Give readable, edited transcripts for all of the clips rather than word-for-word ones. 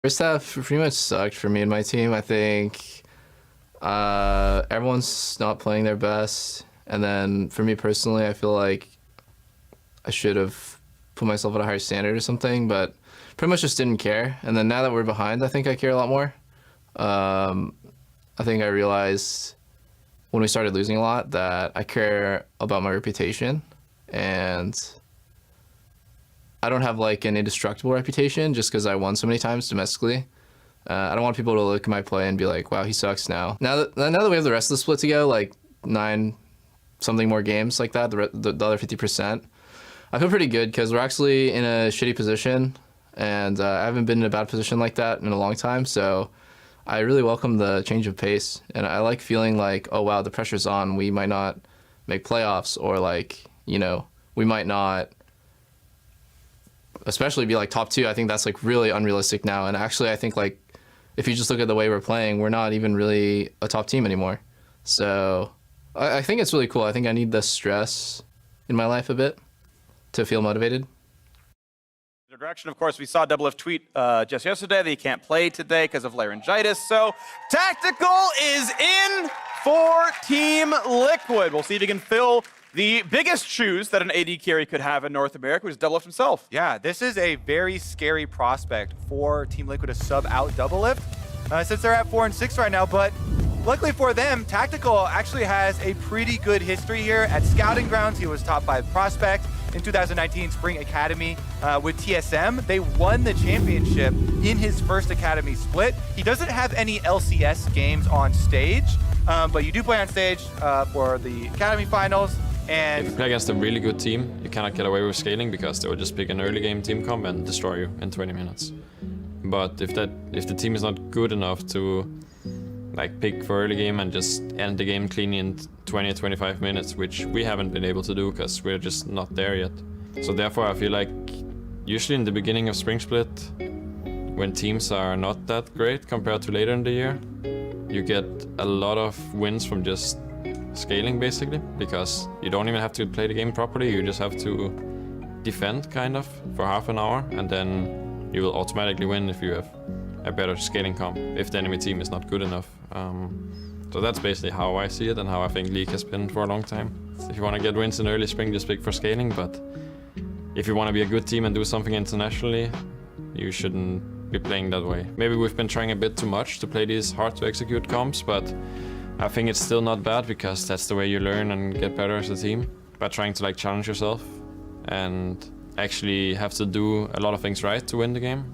First half pretty much sucked for me and my team. I think everyone's not playing their best. And then for me personally, I feel like I should have put myself at a higher standard or something, but pretty much just didn't care. And then now that we're behind, I think I care a lot more. I think I realized when we started losing a lot that I care about my reputation, and I don't have like an indestructible reputation just because I won so many times domestically. I don't want people to look at my play and be like, wow, he sucks now. Now that we have the rest of the split to go, like 9 something more games like that, the other 50%, I feel pretty good because we're actually in a shitty position, and I haven't been in a bad position like that in a long time. So I really welcome the change of pace, and I like feeling like, oh wow, the pressure's on. We might not make playoffs, or like, you know, we might not especially be like top 2. I think that's like really unrealistic now. And actually, I think like if you just look at the way we're playing, we're not even really a top team anymore. So I think it's really cool. I think I need the stress in my life a bit to feel motivated. Direction, of course, we saw Double F tweet just yesterday that he can't play today because of laryngitis. So Tactical is in for Team Liquid. We'll see if he can fill the biggest shoes that an AD carry could have in North America, which is Double Lift himself. Yeah, this is a very scary prospect for Team Liquid to sub out Double Lift since they're at 4-6 right now. But luckily for them, Tactical actually has a pretty good history here. At Scouting Grounds, he was top 5 prospect. In 2019 Spring Academy with TSM, they won the championship in his first Academy split. He doesn't have any LCS games on stage, but you do play on stage for the Academy finals. And if you play against a really good team, you cannot get away with scaling because they will just pick an early game team comp and destroy you in 20 minutes. But if the team is not good enough to like pick for early game and just end the game clean in 20-25 minutes, which we haven't been able to do because we're just not there yet. So therefore I feel like usually in the beginning of Spring Split, when teams are not that great compared to later in the year, you get a lot of wins from just scaling basically, because you don't even have to play the game properly, you just have to defend kind of for half an hour, and then you will automatically win if you have a better scaling comp, if the enemy team is not good enough. So that's basically how I see it and how I think League has been for a long time. If you want to get wins in early spring, just pick for scaling, but if you want to be a good team and do something internationally, you shouldn't be playing that way. Maybe we've been trying a bit too much to play these hard to execute comps, but I think it's still not bad because that's the way you learn and get better as a team, by trying to like challenge yourself and actually have to do a lot of things right to win the game.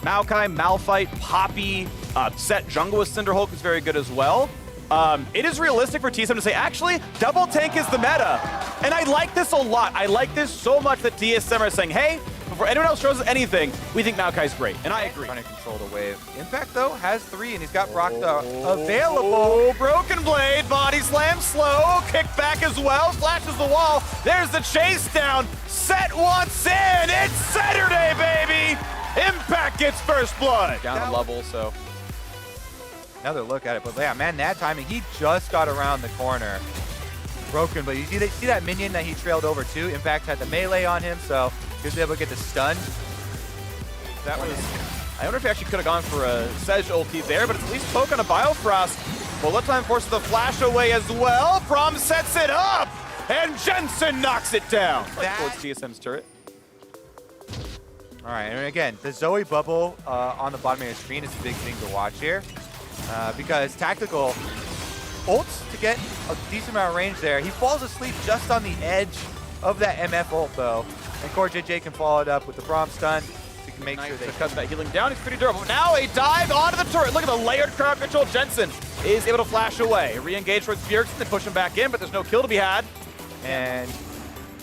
Maokai, Malphite, Poppy, Set Jungle with Cinderhulk is very good as well. It is realistic for TSM to say, actually, double tank is the meta. And I like this a lot. I like this so much that TSM are saying, hey, before anyone else shows us anything, we think Maokai's great. And I agree. Trying to control the wave. Impact, though, has 3, and he's got Brock available. Oh, Broken Blade, body slam, slow, kick back as well, flashes the wall. There's the chase down. Set wants in. It's Saturday, baby. Impact gets first blood. Down a level, so. Another look at it, but yeah, man, that timing, he just got around the corner. Broken, but you see that minion that he trailed over to? Impact had the melee on him, so he was able to get the stun. That was, I wonder if he actually could have gone for a Sedge ulti there, but it's at least poke on a Biofrost. Bullet time forces the flash away as well. Prom sets it up, and Jensen knocks it down. Towards TSM's turret. All right, and again, the Zoe bubble on the bottom of your screen is a big thing to watch here, because Tactical ults to get a decent amount of range there. He falls asleep just on the edge of that MF ult, though, and Core JJ can follow it up with the Braum stun to make sure they cut that healing down. He's pretty durable. Now a dive onto the turret. Look at the layered crowd control. Jensen is able to flash away. Re-engage towards BEAUZ, they push him back in, but there's no kill to be had. And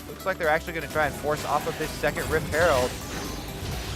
looks like they're actually going to try and force off of this second Rift Herald.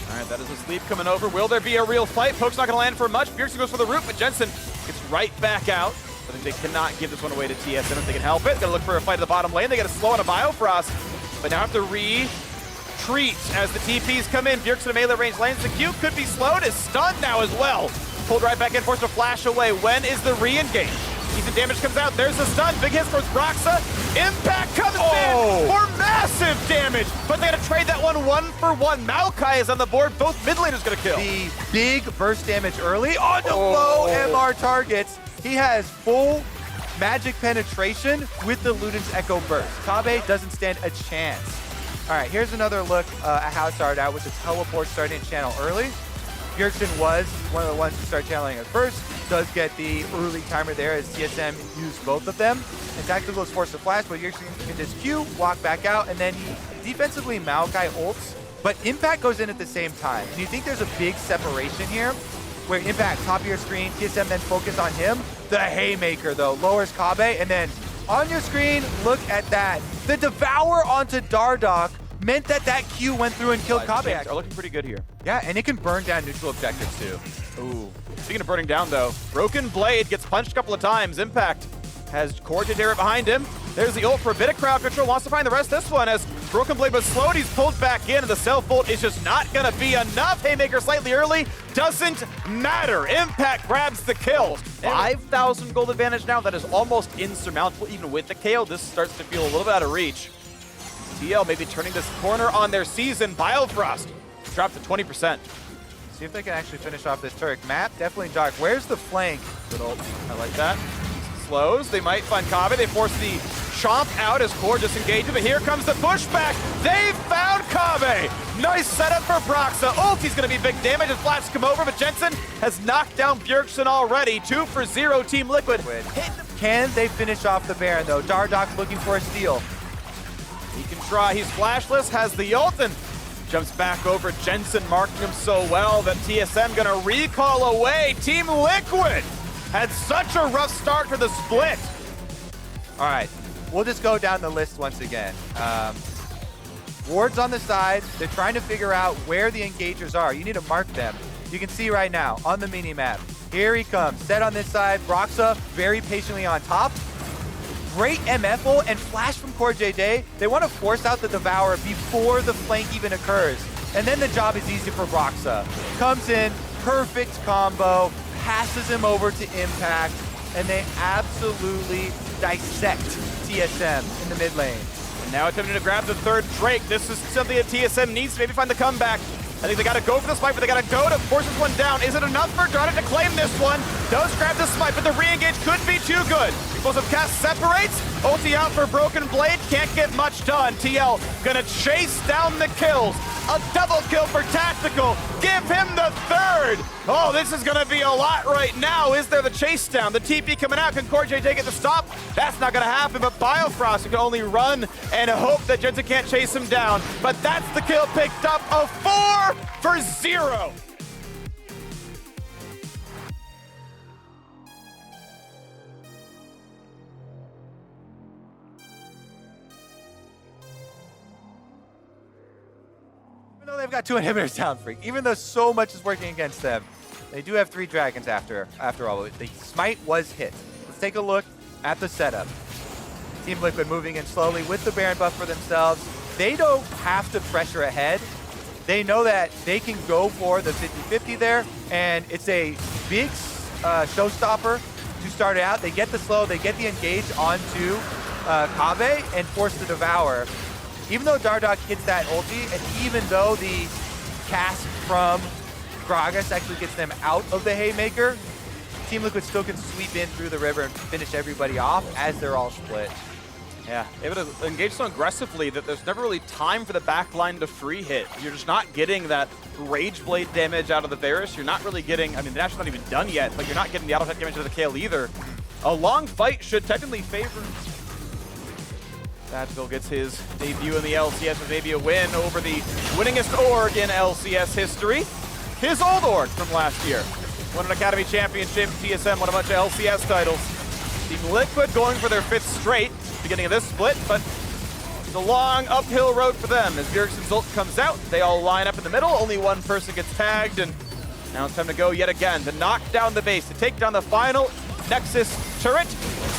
All right, that is a sleep coming over. Will there be a real fight? Poke's not going to land for much. BEAUZ goes for the root, but Jensen gets right back out. I think they cannot give this one away to TSM if they can help it. Got to look for a fight at the bottom lane. They got to slow on a Biofrost, but now have to retreat as the TPs come in. BEAUZ in a melee range lanes. The Q could be slowed. Is stunned now as well. Pulled right back in, forced to flash away. When is the re-engage? Decent damage comes out. There's the stun. Big hits towards Broxa. Impact comes in for massive damage, but they had to trade that one for one. Maokai is on the board. Both mid laners gonna kill. The big burst damage early on the low MR targets. He has full magic penetration with the Luden's Echo Burst. Kabe doesn't stand a chance. All right, here's another look at how it started out with the teleport starting channel early. BEAUZ was one of the ones who started channeling at first. Does get the early timer there as TSM used both of them. And Tactical is forced to flash, but BEAUZ can just Q, walk back out, and then he defensively Maokai ults, but Impact goes in at the same time. And you think there's a big separation here, where Impact, top of your screen, TSM then focus on him. The Haymaker, though, lowers Kabe, and then on your screen, look at that. The Devour onto Dardoch meant that that Q went through and killed Kabe. Are looking pretty good here. Yeah, and it can burn down neutral objectives, too. Ooh. Speaking of burning down, though, Broken Blade gets punched a couple of times. Impact has Core right behind him. There's the ult for a bit of crowd control. Wants to find the rest of this one as Broken Blade was slowed. He's pulled back in, and the self-ult is just not going to be enough. Haymaker slightly early. Doesn't matter. Impact grabs the kill. 5,000 gold advantage now. That is almost insurmountable. Even with the KO, this starts to feel a little bit out of reach. TL maybe turning this corner on their season. Biofrost dropped to 20%. See if they can actually finish off this Turk. Map definitely dark. Where's the flank? Good ult. I like that. Slows. They might find Kabe. They force the Chomp out as Core disengages, but here comes the pushback. They found Kabe. Nice setup for Broxa. Ulti's going to be big damage as Flaps come over, but Jensen has knocked down BEAUZ already. 2 for 0, Team Liquid. Can they finish off the Baron, though? Dardoch looking for a steal. He can try. He's flashless, has the ult, and jumps back over. Jensen marking him so well that TSM going to recall away. Team Liquid had such a rough start to the split. All right, we'll just go down the list once again. Wards on the side. They're trying to figure out where the engagers are. You need to mark them. You can see right now on the mini-map. Here he comes. Set on this side. Broxa very patiently on top. Great MF ult and flash from Core JJ. They want to force out the Devourer before the flank even occurs. And then the job is easy for Broxa. Comes in, perfect combo, passes him over to Impact, and they absolutely dissect TSM in the mid lane. And now attempting to grab the third Drake. This is something that TSM needs to maybe find the comeback. I think they got to go for the smite, but they got to go to force this one down. Is it enough for Dardoch to claim this one? Does grab the smite, but the re-engage could be too good. Explosive cast separates. Ulti out for Broken Blade. Can't get much done. TL gonna chase down the kills. A double kill for Tactical. Give him the third. Oh, this is gonna be a lot right now. Is there the chase down? The TP coming out. Can Core JJ get the stop? That's not gonna happen, but Biofrost can only run and hope that Jensen can't chase him down. But that's the kill picked up. A 4 for 0. They've got 2 inhibitors down, Freak. Even though so much is working against them, they do have 3 dragons after all. The smite was hit. Let's take a look at the setup. Team Liquid moving in slowly with the Baron buff for themselves. They don't have to pressure ahead. They know that they can go for the 50-50 there, and it's a big showstopper to start it out. They get the slow, they get the engage onto Kabe and force the Devour. Even though Dardoch hits that ulti, and even though the cast from Gragas actually gets them out of the Haymaker, Team Liquid still can sweep in through the river and finish everybody off as they're all split. Yeah, able to engage so aggressively that there's never really time for the backline to free hit. You're just not getting that Rage Blade damage out of the Varus. You're not really getting, I mean, the Nash is not even done yet, but you're not getting the auto attack damage out of the Kayle either. A long fight should technically favor. Tactical gets his debut in the LCS with maybe a win over the winningest org in LCS history. His old org from last year. won an Academy Championship. TSM won a bunch of LCS titles. Team Liquid going for their 5th straight, beginning of this split, but it's a long uphill road for them. As BEAUZ's ult comes out, they all line up in the middle. Only one person gets tagged, and now it's time to go yet again to knock down the base, to take down the final Nexus turret.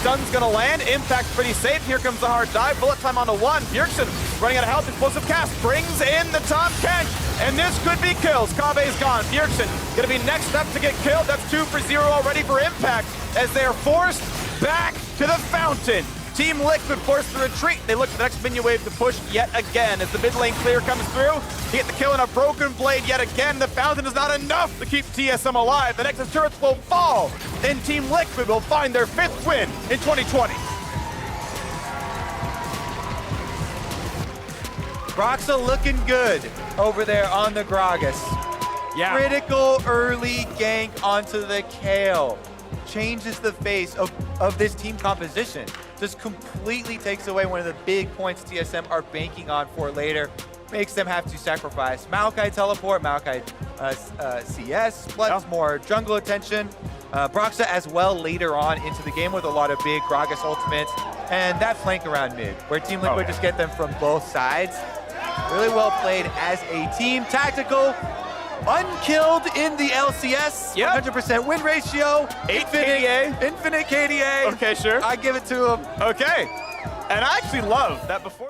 Stun's gonna land. Impact's pretty safe. Here comes the hard dive. Bullet time on the one. BEAUZ running out of health. Explosive cast brings in the top Kench, and this could be kills. Kabe's gone. BEAUZ gonna be next up to get killed. That's 2 for 0 already for Impact as they are forced back to the fountain. Team Liquid forced the retreat. They look for the next minion wave to push yet again as the mid lane clear comes through. They get the kill in a broken blade yet again. The fountain is not enough to keep TSM alive. The Nexus turrets will fall. Then Team Liquid will find their 5th win in 2020. Broxa looking good over there on the Gragas. Yeah. Critical early gank onto the Kale. Changes the face of this team composition. Just completely takes away one of the big points TSM are banking on for later. Makes them have to sacrifice Maokai teleport, Maokai CS, plus more jungle attention. Broxa as well later on into the game with a lot of big Gragas ultimates. And that flank around mid, where Team Liquid just get them from both sides. Really well played as a team. Tactical, unkilled in the LCS. Yep. 100% win ratio. 8 KDA. Infinite KDA. Okay, sure. I give it to him. Okay. And I actually love that before.